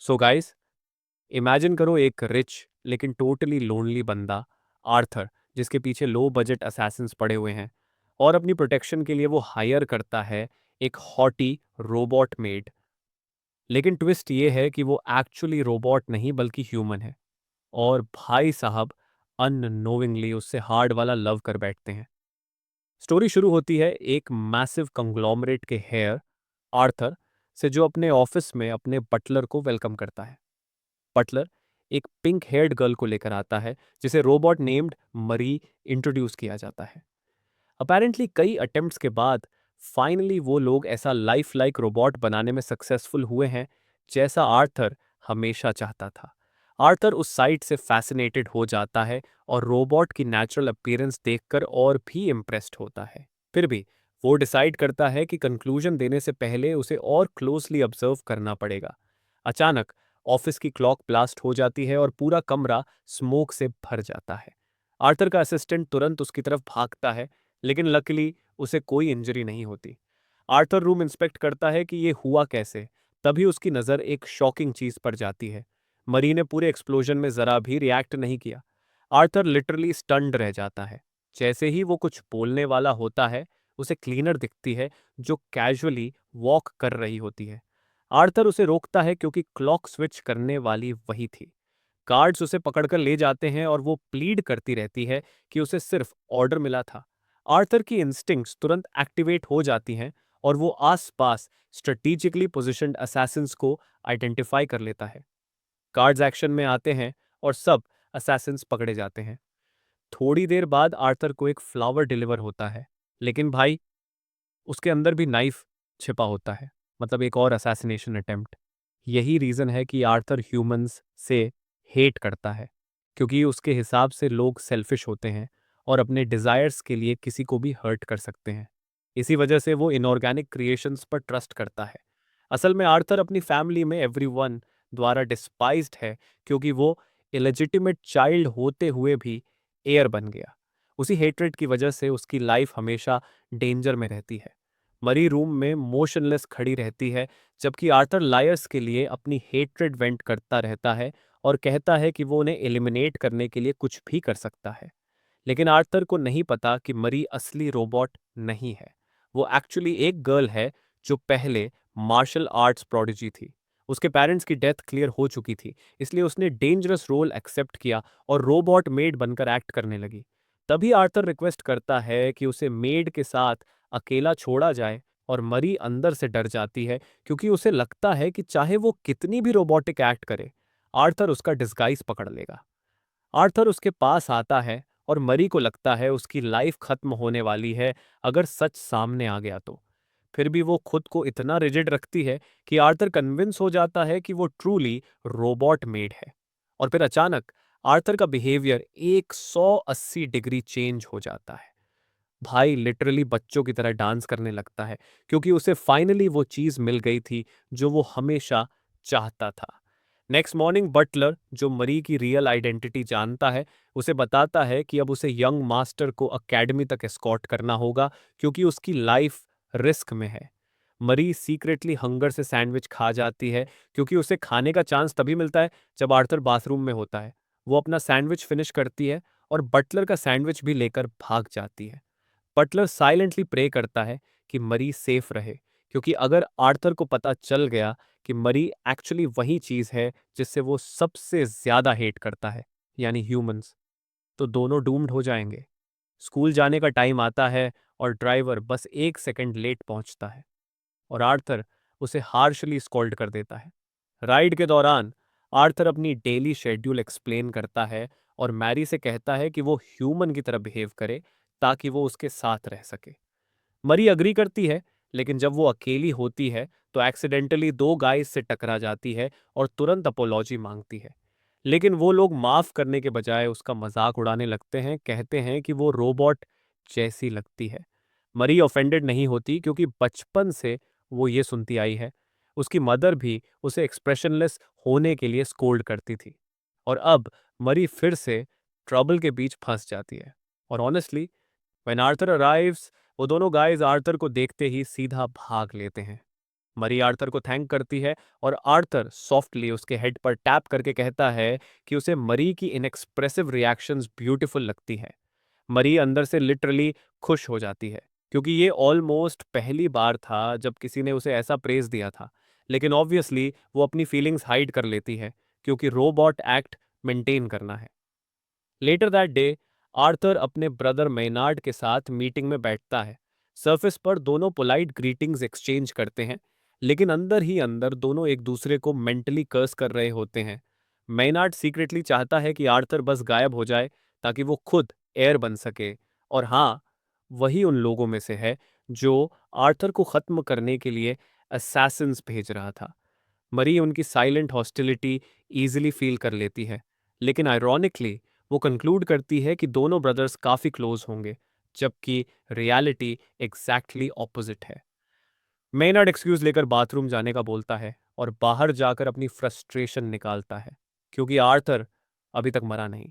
So guys, imagine करो एक rich लेकिन टोटली लोनली बंदा, आर्थर, जिसके पीछे लो बजट असैसिन्स पड़े हुए हैं और अपनी प्रोटेक्शन के लिए वो हायर करता है एक हॉटी रोबोट मेड। लेकिन ट्विस्ट ये है कि वो एक्चुअली रोबोट नहीं बल्कि ह्यूमन है। और भाई साहब अननोविंगली उससे हार्ड वाला लव कर बैठते हैं। स्टोरी शुरू होती है एक मैसिव कंग्लोमरेट के हेयर आर्थर से, जो अपने ऑफिस में अपने बटलर को वेलकम करता है। बटलर एक पिंक हेयर्ड गर्ल को लेकर आता है, जिसे रोबोट नेम्ड मरी इंट्रोड्यूस किया जाता है। अपेरेंटली कई अटेम्प्ट्स के बाद फाइनली वो लोग ऐसा लाइफ लाइक रोबोट बनाने में सक्सेसफुल हुए हैं जैसा आर्थर हमेशा चाहता था। आर्थर उस साइट से फैसिनेटेड हो जाता है और रोबोट की नेचुरल अपीयरेंस देखकर और भी इम्प्रेस्ड होता है। फिर भी वो डिसाइड करता है कि कंक्लूजन देने से पहले उसे और क्लोजली ऑब्जर्व करना पड़ेगा। अचानक ऑफिस की क्लॉक ब्लास्ट हो जाती है और पूरा कमरा स्मोक से भर जाता है। आर्थर का असिस्टेंट तुरंत उसकी तरफ भागता है, लेकिन लकीली उसे कोई इंजरी नहीं होती। आर्थर रूम इंस्पेक्ट करता है कि ये हुआ कैसे। तभी उसकी नज़र एक शॉकिंग चीज़ पर जाती है। मरी ने पूरे एक्सप्लोजन में ज़रा भी रिएक्ट नहीं किया। आर्थर लिटरली स्टन्ड रह जाता है। जैसे ही वो कुछ बोलने वाला होता है, उसे क्लीनर दिखती है जो कैजुअली वॉक कर रही होती है। आर्थर उसे रोकता है क्योंकि क्लॉक स्विच करने वाली वही थी। गार्ड्स उसे पकड़कर ले जाते हैं और वो प्लीड करती रहती है कि उसे सिर्फ ऑर्डर मिला था। आर्थर की इंस्टिंक्ट्स तुरंत एक्टिवेट हो जाती हैं और वो आसपास स्ट्रेटेजिकली पोजिशन्ड असैसिन्स को आइडेंटिफाई कर लेता है। गार्ड्स एक्शन में आते हैं और सब असैसिन्स पकड़े जाते हैं। थोड़ी देर बाद आर्थर को एक फ्लावर डिलीवर होता है, लेकिन भाई उसके अंदर भी नाइफ छिपा होता है, मतलब एक और असैसिनेशन अटेम्प्ट। यही रीजन है कि आर्थर ह्यूमंस से हेट करता है, क्योंकि उसके हिसाब से लोग सेल्फिश होते हैं और अपने डिजायर्स के लिए किसी को भी हर्ट कर सकते हैं। इसी वजह से वो इनऑर्गेनिक क्रिएशंस पर ट्रस्ट करता है। असल में आर्थर अपनी फैमिली में एवरीवन द्वारा डिस्पाइज्ड है, क्योंकि वो इलेजिटिमेट चाइल्ड होते हुए भी एयर बन गया। उसी हेट्रेड की वजह से उसकी लाइफ हमेशा डेंजर में रहती है। मरी रूम में मोशनलेस खड़ी रहती है, जबकि आर्थर लायर्स के लिए अपनी हेट्रेड वेंट करता रहता है और कहता है कि वो उन्हें एलिमिनेट करने के लिए कुछ भी कर सकता है। लेकिन आर्थर को नहीं पता कि मरी असली रोबोट नहीं है। वो एक्चुअली एक गर्ल है जो पहले मार्शल आर्ट्स प्रोडिजी थी। उसके पेरेंट्स की डेथ क्लियर हो चुकी थी, इसलिए उसने डेंजरस रोल एक्सेप्ट किया और रोबोट मेड बनकर एक्ट करने लगी। तभी आर्थर रिक्वेस्ट करता है कि उसे मेड के साथ अकेला छोड़ा जाए, और मरी अंदर से डर जाती है क्योंकि उसे लगता है कि चाहे वो कितनी भी रोबोटिक एक्ट करे, आर्थर उसका डिस्गाइज पकड़ लेगा। आर्थर उसके पास आता है और मरी को लगता है उसकी लाइफ खत्म होने वाली है अगर सच सामने आ गया तो। फिर भी वो खुद को इतना रिजिड रखती है कि आर्थर कन्विंस हो जाता है कि वो ट्रूली रोबोट मेड है। और फिर अचानक आर्थर का बिहेवियर 180 डिग्री चेंज हो जाता है। भाई लिटरली बच्चों की तरह डांस करने लगता है, क्योंकि उसे फाइनली वो चीज मिल गई थी जो वो हमेशा चाहता था। नेक्स्ट मॉर्निंग बटलर, जो मरी की रियल आइडेंटिटी जानता है, उसे बताता है कि अब उसे यंग मास्टर को अकेडमी तक एस्कॉर्ट करना होगा, क्योंकि उसकी लाइफ रिस्क में है। मरी सीक्रेटली हंगर से सैंडविच खा जाती है, क्योंकि उसे खाने का चांस तभी मिलता है जब आर्थर बाथरूम में होता है। वो अपना सैंडविच फिनिश करती है और बटलर का सैंडविच भी लेकर भाग जाती है। बटलर साइलेंटली प्रे करता है कि मरी सेफ रहे, क्योंकि अगर आर्थर को पता चल गया कि मरी एक्चुअली वही चीज है जिससे वो सबसे ज्यादा हेट करता है, यानी ह्यूमंस, तो दोनों डूम्ड हो जाएंगे। स्कूल जाने का टाइम आता है और ड्राइवर बस 1 सेकंड लेट पहुंचता है और आर्थर उसे हार्शली स्कॉल्ड कर देता है। राइड के दौरान आर्थर अपनी डेली शेड्यूल एक्सप्लेन करता है और मैरी से कहता है कि वो ह्यूमन की तरह बिहेव करे ताकि वो उसके साथ रह सके। मरी अग्री करती है, लेकिन जब वो अकेली होती है तो एक्सीडेंटली 2 गाइस से टकरा जाती है और तुरंत अपोलॉजी मांगती है। लेकिन वो लोग माफ करने के बजाय उसका मजाक उड़ाने लगते हैं, कहते हैं कि वो रोबोट जैसी लगती है। मरी ऑफेंडेड नहीं होती, क्योंकि बचपन से वो ये सुनती आई है। उसकी मदर भी उसे एक्सप्रेशनलेस होने के लिए स्कोल्ड करती थी। और अब मरी फिर से ट्रबल के बीच फंस जाती है। और ऑनेस्टली, व्हेन आर्थर अराइव्स, वो दोनों गाइज आर्थर को देखते ही सीधा भाग लेते हैं। मरी आर्थर को थैंक करती है और आर्थर सॉफ्टली उसके हेड पर टैप करके कहता है कि उसे मरी की इनएक्सप्रेसिव रिएक्शंस ब्यूटीफुल लगती है। मरी अंदर से लिटरली खुश हो जाती है क्योंकि ये ऑलमोस्ट पहली बार था जब किसी ने उसे ऐसा प्रेज दिया था। लेकिन ऑब्वियसली वो अपनी फीलिंग्स हाइड कर लेती है क्योंकि रोबोट एक्ट मेंटेन करना है। लेटर दैट डे आर्थर अपने ब्रदर मेनार्ड के साथ मीटिंग में बैठता है। सरफेस पर दोनों पोलाइट ग्रीटिंग्स एक्सचेंज करते हैं, लेकिन अंदर ही अंदर दोनों एक दूसरे को मेंटली कर्स कर रहे होते हैं। मेनार्ड सीक्रेटली चाहता है कि आर्थर बस गायब हो जाए ताकि वो खुद एयर बन सके। और हाँ, वही उन लोगों में से है जो आर्थर को खत्म करने के लिए असैसिन्स भेज रहा था। मरी उनकी साइलेंट हॉस्टिलिटी इजीली फील कर लेती है, लेकिन आयरॉनिकली वो कंक्लूड करती है कि दोनों ब्रदर्स काफी क्लोज होंगे, जबकि रियलिटी एग्जैक्टली ऑपोजिट है। मेनर्ड एक्सक्यूज लेकर बाथरूम जाने का बोलता है और बाहर जाकर अपनी फ्रस्ट्रेशन निकालता है क्योंकि आर्थर अभी तक मरा नहीं।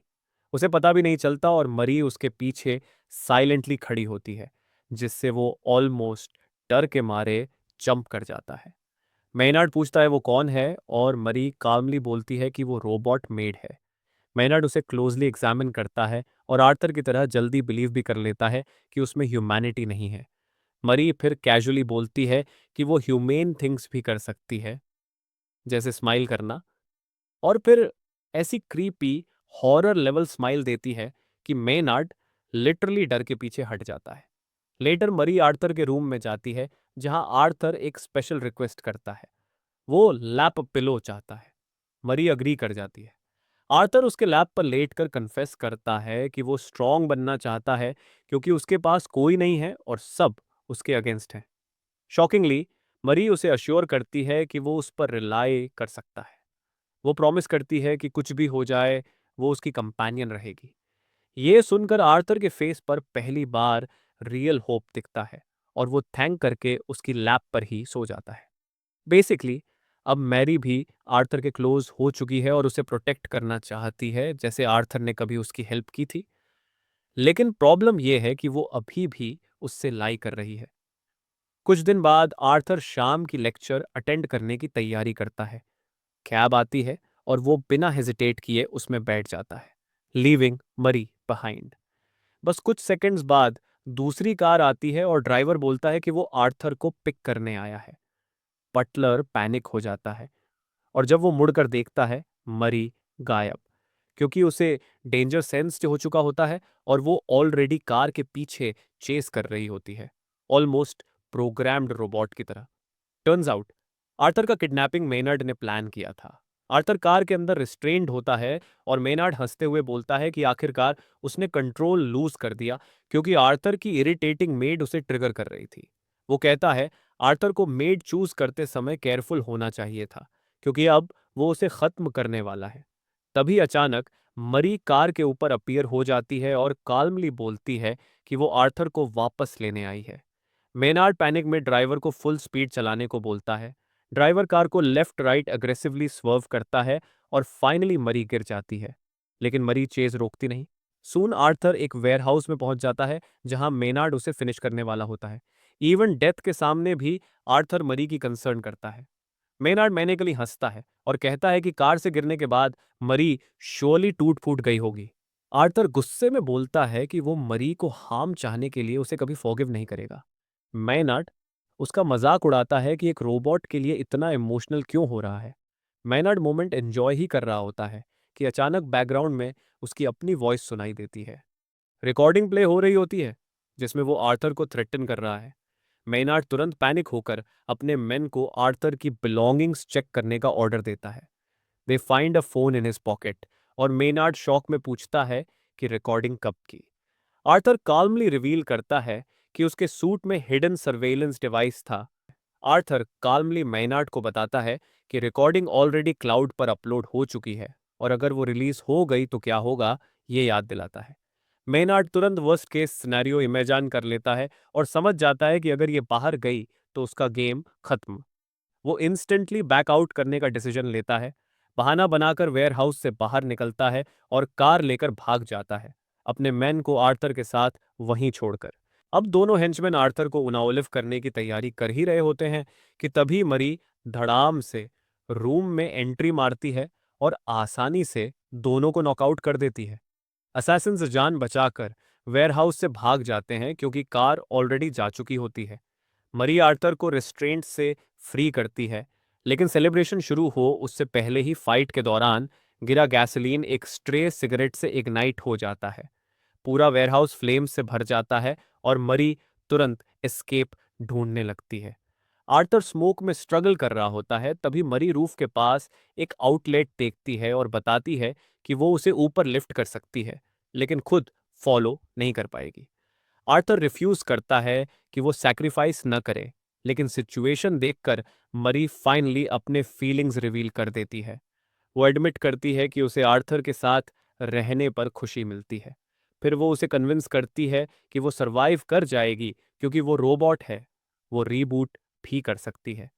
उसे पता भी नहीं चलता और मरी उसके पीछे साइलेंटली खड़ी होती है, जिससे वो ऑलमोस्ट डर के मारे जंप कर जाता है। मेनर्ड पूछता है वो कौन है और मरी कामली बोलती है कि वो रोबोट मेड है। मेनर्ड उसे क्लोजली एग्जामिन करता है और आर्थर की तरह जल्दी बिलीव भी कर लेता है कि उसमें ह्यूमैनिटी नहीं है। मरी फिर कैजुअली बोलती है कि वो ह्यूमेन थिंग्स भी कर सकती है, जैसे स्माइल करना, और फिर ऐसी क्रीपी हॉरर लेवल स्माइल देती है कि मेनार्ड लिटरली डर के पीछे हट जाता है। लेटर मरी आर्थर के रूम में जाती है, जहां आर्थर एक स्पेशल रिक्वेस्ट करता है। वो लैप पिलो चाहता है। मरी अग्री कर जाती है। आर्थर उसके लैप पर लेटकर कन्फेस करता है कि वो स्ट्रांग बनना चाहता है क्योंकि उसके पास कोई नहीं है और सब उसके अगेंस्ट हैं। शॉकिंगली, मरी उसे अश्योर करती है कि वो उस पर रिलाई कर सकता है। वो प्रॉमिस करती है कि कुछ भी हो जाए, वो उसकी कंपेनियन रहेगी। ये सुनकर आर्थर के फेस पर पहली बार रियल होप दिखता है और वो थैंक करके उसकी लैप पर ही सो जाता है। बेसिकली अब मैरी भी आर्थर के क्लोज हो चुकी है और उसे प्रोटेक्ट करना चाहती है, जैसे आर्थर ने कभी उसकी हेल्प की थी। लेकिन प्रॉब्लम यह है कि वो अभी भी उससे लाई कर रही है। कुछ दिन बाद आर्थर शाम की लेक्चर अटेंड करने की तैयारी करता है। कैब आती है और वो बिना हेजिटेट किए उसमें बैठ जाता है, लीविंग मरी बिहाइंड। बस कुछ सेकंड्स बाद दूसरी कार आती है और ड्राइवर बोलता है कि वो आर्थर को पिक करने आया है। बटलर पैनिक हो जाता है और जब वो मुड़कर देखता है, मरी गायब, क्योंकि उसे डेंजर सेंस हो चुका होता है और वो ऑलरेडी कार के पीछे चेस कर रही होती है, ऑलमोस्ट प्रोग्राम्ड रोबोट की तरह। टर्न्स आउट आर्थर का किडनैपिंग मेनर्ड ने प्लान किया था। आर्थर कार के अंदर रिस्ट्रेन्ड होता है और मेनार्ड हंसते हुए बोलता है कि आखिरकार उसने कंट्रोल लूज कर दिया क्योंकि आर्थर की इरिटेटिंग मेड उसे ट्रिगर कर रही थी। वो कहता है आर्थर को मेड चूज करते समय केयरफुल होना चाहिए था क्योंकि अब वो उसे खत्म करने वाला है। तभी अचानक मरी कार के ऊपर अपीयर हो जाती है और काल्मली बोलती है कि वो आर्थर को वापस लेने आई है। मेनार्ड पैनिक में ड्राइवर को फुल स्पीड चलाने को बोलता है। ड्राइवर कार को लेफ्ट राइट अग्रेसिवली स्वर्व करता है और फाइनली मरी गिर जाती है, लेकिन मरी चेज रोकती नहीं। सून आर्थर एक वेयरहाउस में पहुंच जाता है जहां मेनार्ड उसे फिनिश करने वाला होता है। इवन डेथ के सामने भी आर्थर मरी की कंसर्न करता है। मेनार्ड मैनेकली हंसता है और कहता है कि कार से गिरने के बाद मरी श्योरली टूट फूट गई होगी। आर्थर गुस्से में बोलता है कि वो मरी को हार्म चाहने के लिए उसे कभी फॉरगिव नहीं करेगा। मैनार्ड उसका मजाक उड़ाता है कि एक रोबोट के लिए इतना इमोशनल क्यों हो रहा है। मैनार्ड मोमेंट एंजॉय ही कर रहा होता है कि अचानक बैकग्राउंड में उसकी अपनी वॉइस सुनाई देती है। रिकॉर्डिंग प्ले हो रही होती है जिसमें वो आर्थर को थ्रेटन कर रहा है। मेनार्ड तुरंत पैनिक होकर अपने मेन को आर्थर की बिलोंगिंग्स चेक करने का ऑर्डर देता है। They find a phone in his pocket और मेनार्ड शॉक में पूछता है कि रिकॉर्डिंग कब की। आर्थर काल्मली रिवील करता है कि उसके सूट में हिडन सर्वेलेंस डिवाइस था। आर्थर काल्मली मेनार्ड को बताता है कि रिकॉर्डिंग ऑलरेडी क्लाउड पर अपलोड हो चुकी है और अगर वो रिलीज हो गई तो क्या होगा, ये याद दिलाता है। मेनार्ड तुरंत वर्स्ट केस सिनेरियो इमेजिन कर लेता है और समझ जाता है कि अगर ये बाहर गई तो उसका गेम खत्म। वो इंस्टेंटली बैकआउट करने का डिसीजन लेता है, बहाना बनाकर वेयरहाउस से बाहर निकलता है और कार लेकर भाग जाता है, अपने मैन को आर्थर के साथ वहीं छोड़कर। अब दोनों हेंचमैन आर्थर को उनाओलिव करने की तैयारी कर ही रहे होते हैं कि तभी मरी धड़ाम से रूम में एंट्री मारती है और आसानी से दोनों को नॉकआउट कर देती है। असैसिन्स जान बचाकर वेयरहाउस से भाग जाते हैं क्योंकि कार ऑलरेडी जा चुकी होती है। मरी आर्थर को रेस्ट्रेंट से फ्री करती है, लेकिन सेलिब्रेशन शुरू हो उससे पहले ही फाइट के दौरान गिरा गैसोलीन एक स्ट्रे सिगरेट से इग्नाइट हो जाता है। पूरा वेयरहाउस फ्लेम से भर जाता है और मरी तुरंत एस्केप ढूंढने लगती है। आर्थर स्मोक में स्ट्रगल कर रहा होता है, तभी मरी रूफ के पास एक आउटलेट देखती है और बताती है कि वो उसे ऊपर लिफ्ट कर सकती है, लेकिन खुद फॉलो नहीं कर पाएगी। आर्थर रिफ्यूज करता है कि वो सैक्रिफाइस न करे, लेकिन सिचुएशन देखकर मरी फाइनली अपने फीलिंग्स रिवील कर देती है। वो एडमिट करती है कि उसे आर्थर के साथ रहने पर खुशी मिलती है। फिर वो उसे कन्विंस करती है कि वो सरवाइव कर जाएगी क्योंकि वो रोबोट है, वो रीबूट भी कर सकती है।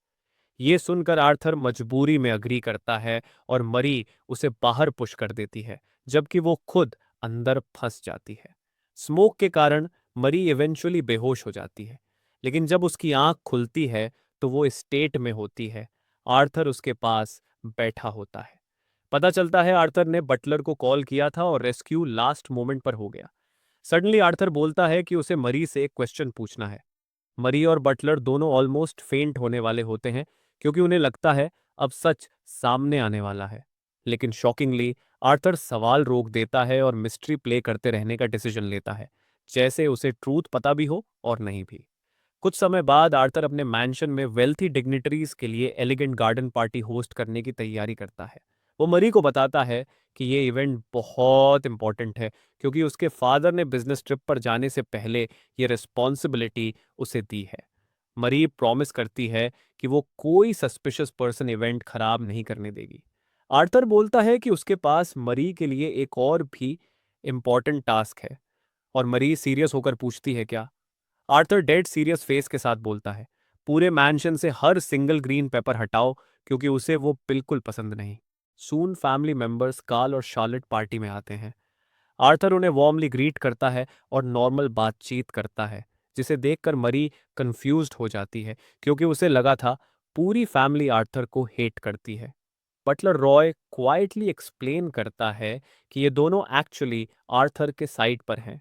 ये सुनकर आर्थर मजबूरी में अग्री करता है और मरी उसे बाहर पुश कर देती है, जबकि वो खुद अंदर फंस जाती है। स्मोक के कारण मरी इवेंचुअली बेहोश हो जाती है, लेकिन जब उसकी आंख खुलती है तो वो स्टेट में होती है। आर्थर उसके पास बैठा होता है। पता चलता है आर्थर ने बटलर को कॉल किया था और रेस्क्यू लास्ट मोमेंट पर हो गया। सडनली आर्थर बोलता है कि उसे मरी से एक क्वेश्चन पूछना है। मरी और बटलर दोनों ऑलमोस्ट फेंट होने वाले होते हैं क्योंकि उन्हें लगता है अब सच सामने आने वाला है। लेकिन शॉकिंगली आर्थर सवाल रोक देता है और मिस्ट्री प्ले करते रहने का डिसीजन लेता है, जैसे उसे ट्रूथ पता भी हो और नहीं भी। कुछ समय बाद आर्थर अपने मैंशन में वेल्थी डिग्निटरीज के लिए एलिगेंट गार्डन पार्टी होस्ट करने की तैयारी करता है। वो मरी को बताता है कि ये इवेंट बहुत इंपॉर्टेंट है क्योंकि उसके फादर ने बिजनेस ट्रिप पर जाने से पहले ये रिस्पॉन्सिबिलिटी उसे दी है। मरी प्रॉमिस करती है कि वो कोई सस्पिशियस पर्सन इवेंट खराब नहीं करने देगी। आर्थर बोलता है कि उसके पास मरी के लिए एक और भी इम्पॉर्टेंट टास्क है, और मरी सीरियस होकर पूछती है क्या। आर्थर डेड सीरियस फेस के साथ बोलता है, पूरे मैंशन से हर सिंगल ग्रीन पेपर हटाओ क्योंकि उसे वो बिल्कुल पसंद नहीं। सून फैमिली मेंबर्स कार्ल और शार्लेट पार्टी में आते हैं। आर्थर उन्हें वार्मली ग्रीट करता है और नॉर्मल बातचीत करता है, जिसे देखकर मरी कंफ्यूज्ड हो जाती है क्योंकि उसे लगा था पूरी फैमिली आर्थर को हेट करती है। बटलर रॉय क्वाइटली एक्सप्लेन करता है कि ये दोनों एक्चुअली आर्थर के साइड पर हैं।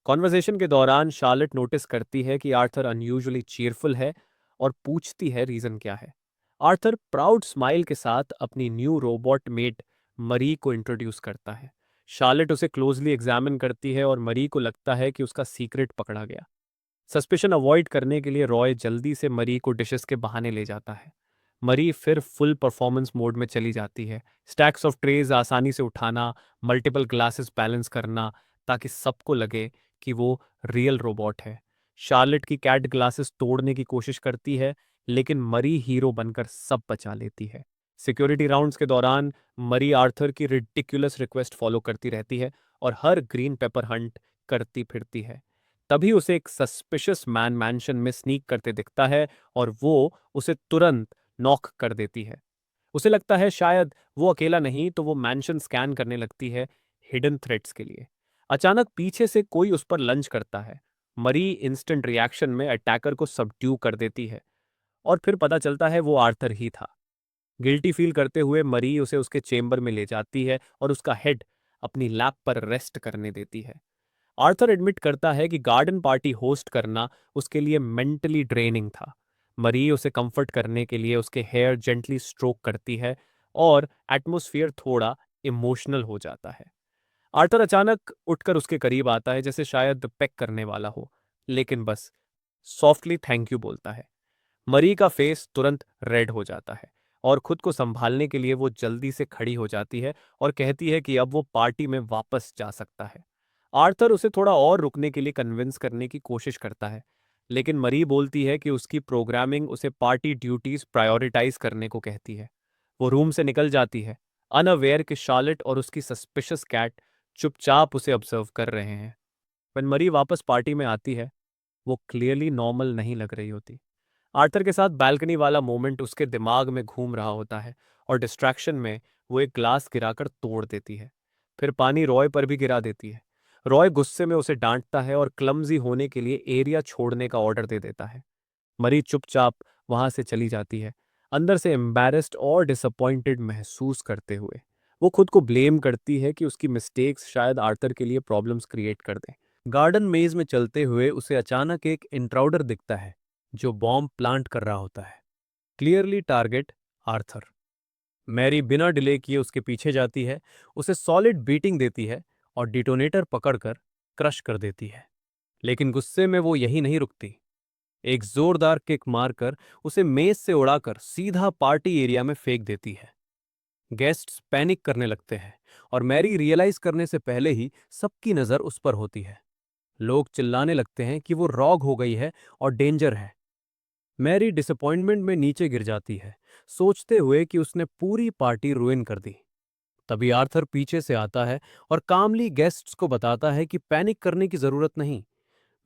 कॉन्वर्सेशन के दौरान शार्लेट नोटिस करती है कि आर्थर अनयूजुअली चीयरफुल है और पूछती है रीजन क्या है। आर्थर प्राउड स्माइल के साथ अपनी न्यू रोबोट मेट मरी को इंट्रोड्यूस करता है। शार्लेट उसे क्लोजली एग्जामिन करती है और मरी को लगता है कि उसका सीक्रेट पकड़ा गया। सस्पिशन अवॉइड करने के लिए रॉय जल्दी से मरी को डिशेस के बहाने ले जाता है। मरी फिर फुल परफॉर्मेंस मोड में चली जाती है। स्टैक्स ऑफ ट्रेज आसानी से उठाना, मल्टीपल ग्लासेस बैलेंस करना, ताकि सबको लगे कि वो रियल रोबोट है। शार्लेट की कैट ग्लासेस तोड़ने की कोशिश करती है, लेकिन मरी हीरो बनकर सब बचा लेती है। सिक्योरिटी राउंड्स के दौरान मरी आर्थर की रिडिकुलस रिक्वेस्ट फॉलो करती रहती है और हर ग्रीन पेपर हंट करती फिरती है। तभी उसे एक सस्पिशियस मैन मैंशन में स्नीक करते दिखता है और वो उसे तुरंत नॉक कर देती है। उसे लगता है शायद वो अकेला नहीं, तो वो मैंशन स्कैन करने लगती है हिडन थ्रेट्स के लिए। अचानक पीछे से कोई उस पर लंच करता है। मरी इंस्टेंट रिएक्शन में अटैकर को सबड्यू कर देती है और फिर पता चलता है वो आर्थर ही था। गिल्टी फील करते हुए मरी उसे उसके चेम्बर में ले जाती है और उसका हेड अपनी लैप पर रेस्ट करने देती है। आर्थर एडमिट करता है कि गार्डन पार्टी होस्ट करना उसके लिए मेंटली ड्रेनिंग था। मरी उसे कंफर्ट करने के लिए उसके हेयर जेंटली स्ट्रोक करती है और एटमॉस्फेयर थोड़ा इमोशनल हो जाता है। आर्थर अचानक उठकर उसके करीब आता है, जैसे शायद पेक करने वाला हो, लेकिन बस सॉफ्टली थैंक यू बोलता है। मरी का फेस तुरंत रेड हो जाता है और खुद को संभालने के लिए वो जल्दी से खड़ी हो जाती है और कहती है कि अब वो पार्टी में वापस जा सकता है। आर्थर उसे थोड़ा और रुकने के लिए कन्विंस करने की कोशिश करता है, लेकिन मरी बोलती है कि उसकी प्रोग्रामिंग उसे पार्टी ड्यूटीज प्रायोरिटाइज करने को कहती है। वो रूम से निकल जाती है, अनअवेयर कि शार्लेट और उसकी सस्पिशियस कैट चुपचाप उसे ऑब्जर्व कर रहे हैं। when मरी वापस पार्टी में आती है, वो क्लियरली नॉर्मल नहीं लग रही होती। आर्थर के साथ बैल्कनी वाला मोमेंट उसके दिमाग में घूम रहा होता है और डिस्ट्रैक्शन में वो एक ग्लास गिराकर तोड़ देती है। फिर पानी रॉय पर भी गिरा देती है। रॉय गुस्से में उसे डांटता है और क्लमजी होने के लिए एरिया छोड़ने का ऑर्डर दे देता है। मरी चुपचाप वहां से चली जाती है, अंदर से एम्बैरेस्ड और डिसअपॉइंटेड महसूस करते हुए। वो खुद को ब्लेम करती है कि उसकी मिस्टेक्स शायद आर्थर के लिए प्रॉब्लम्स क्रिएट कर दें। गार्डन मेज में चलते हुए उसे अचानक एक इंट्राउडर दिखता है जो बॉम्ब प्लांट कर रहा होता है। Clearly target Arthur. मैरी बिना डिले किए उसके पीछे जाती है, उसे सॉलिड बीटिंग देती है और डिटोनेटर पकड़कर क्रश कर देती है। लेकिन गुस्से में वो यही नहीं रुकती। एक जोरदार किक मारकर उसे मेज से उड़ाकर सीधा पार्टी एरिया में फेंक देती है। गेस्ट्स पैनिक करने लगते हैं और मैरी रियलाइज करने से पहले ही सबकी नजर उस पर होती है। लोग चिल्लाने लगते हैं कि वो रॉग हो गई है और डेंजर है। मैरी डिसअपॉइंटमेंट में नीचे गिर जाती है, सोचते हुए कि उसने पूरी पार्टी रुइन कर दी। तभी आर्थर पीछे से आता है और कामली गेस्ट्स को बताता है कि पैनिक करने की जरूरत नहीं।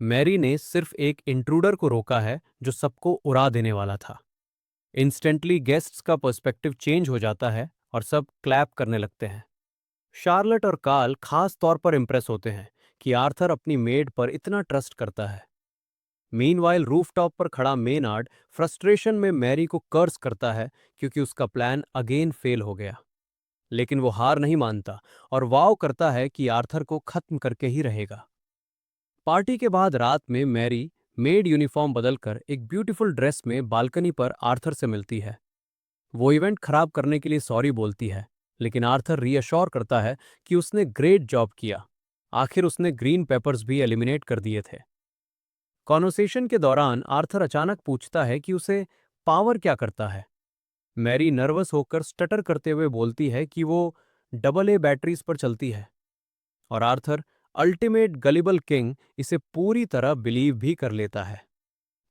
मैरी ने सिर्फ एक इंट्रूडर को रोका है जो सबको उड़ा देने वाला था। इंस्टेंटली गेस्ट्स का पर्सपेक्टिव चेंज हो जाता है और सब क्लैप करने लगते हैं। शार्लट और कार्ल खास तौर पर इंप्रेस होते हैं कि आर्थर अपनी मेड पर इतना ट्रस्ट करता है। मीनवाइल रूफटॉप पर खड़ा मेनार्ड फ्रस्ट्रेशन में मैरी को कर्स करता है क्योंकि उसका प्लान अगेन फेल हो गया। लेकिन वो हार नहीं मानता और वाव करता है कि आर्थर को खत्म करके ही रहेगा। पार्टी के बाद रात में मैरी मेड यूनिफॉर्म बदलकर एक ब्यूटीफुल ड्रेस में बालकनी पर आर्थर से मिलती है। वो इवेंट खराब करने के लिए सॉरी बोलती है, लेकिन आर्थर रीअश्योर करता है कि उसने ग्रेट जॉब किया। आखिर उसने ग्रीन पेपर्स भी एलिमिनेट कर दिए थे। कॉन्वर्सेशन के दौरान आर्थर अचानक पूछता है कि उसे पावर क्या करता है। मैरी नर्वस होकर स्टटर करते हुए बोलती है कि वो डबल ए बैटरीज पर चलती है, और आर्थर अल्टीमेट गलिबल किंग इसे पूरी तरह बिलीव भी कर लेता है।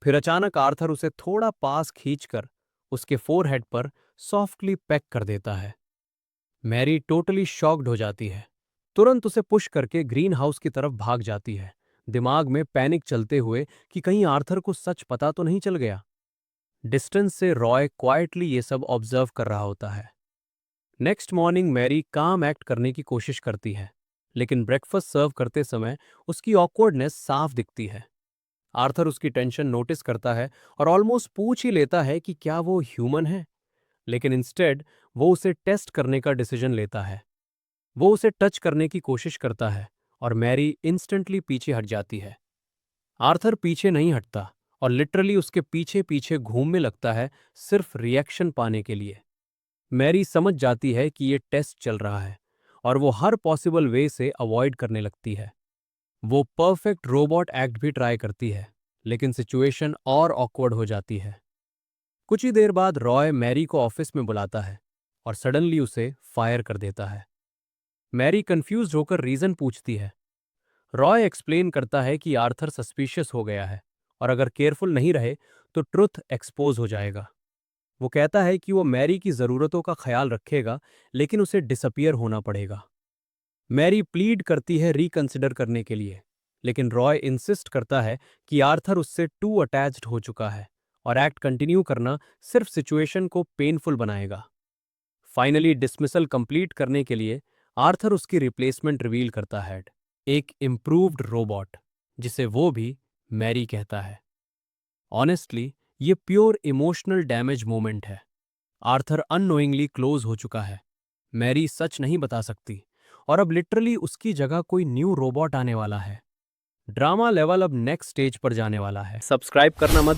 फिर अचानक आर्थर उसे थोड़ा पास खींचकर उसके फोरहेड पर सॉफ्टली पेक कर देता है। मैरी टोटली शॉक्ड हो जाती है, तुरंत उसे पुश करके ग्रीन हाउस की तरफ भाग जाती है, दिमाग में पैनिक चलते हुए कि कहीं आर्थर को सच पता तो नहीं चल गया। डिस्टेंस से रॉय क्वाइटली ये सब ऑब्जर्व कर रहा होता है। नेक्स्ट मॉर्निंग मैरी काम एक्ट करने की कोशिश करती है, लेकिन ब्रेकफास्ट सर्व करते समय उसकी ऑकवर्डनेस साफ दिखती है। आर्थर उसकी टेंशन नोटिस करता है और ऑलमोस्ट पूछ ही लेता है कि क्या वो ह्यूमन है, लेकिन इंस्टेड वो उसे टेस्ट करने का डिसीजन लेता है। वो उसे टच करने की कोशिश करता है और मैरी इंस्टेंटली पीछे हट जाती है। आर्थर पीछे नहीं हटता और लिटरली उसके पीछे पीछे घूमने लगता है, सिर्फ रिएक्शन पाने के लिए। मैरी समझ जाती है कि ये टेस्ट चल रहा है और वो हर पॉसिबल वे से अवॉइड करने लगती है। वो परफेक्ट रोबोट एक्ट भी ट्राई करती है, लेकिन सिचुएशन और ऑकवर्ड हो जाती है। कुछ ही देर बाद रॉय मैरी को ऑफिस में बुलाता है और सडनली उसे फायर कर देता है। मैरी कंफ्यूज होकर रीजन पूछती है। रॉय एक्सप्लेन करता है कि आर्थर सस्पिशियस हो गया है और अगर केयरफुल नहीं रहे तो ट्रुथ एक्सपोज हो जाएगा। वो कहता है कि वो मैरी की ज़रूरतों का ख्याल रखेगा, लेकिन उसे डिसअपियर होना पड़ेगा। मैरी प्लीड करती है रिकंसिडर करने के लिए, लेकिन रॉय इंसिस्ट करता है कि आर्थर उससे टू अटैच्ड हो चुका है और एक्ट कंटिन्यू करना सिर्फ सिचुएशन को पेनफुल बनाएगा। फाइनली डिसमिसल कंप्लीट करने के लिए आर्थर उसकी रिप्लेसमेंट रिवील करता है, एक इम्प्रूव्ड रोबोट जिसे वो भी मैरी कहता है। ऑनेस्टली ये प्योर इमोशनल डैमेज मोमेंट है। आर्थर अननोइंगली क्लोज हो चुका है। मैरी सच नहीं बता सकती और अब लिटरली उसकी जगह कोई न्यू रोबोट आने वाला है। ड्रामा लेवल अब नेक्स्ट स्टेज पर जाने वाला है। सब्सक्राइब करना मत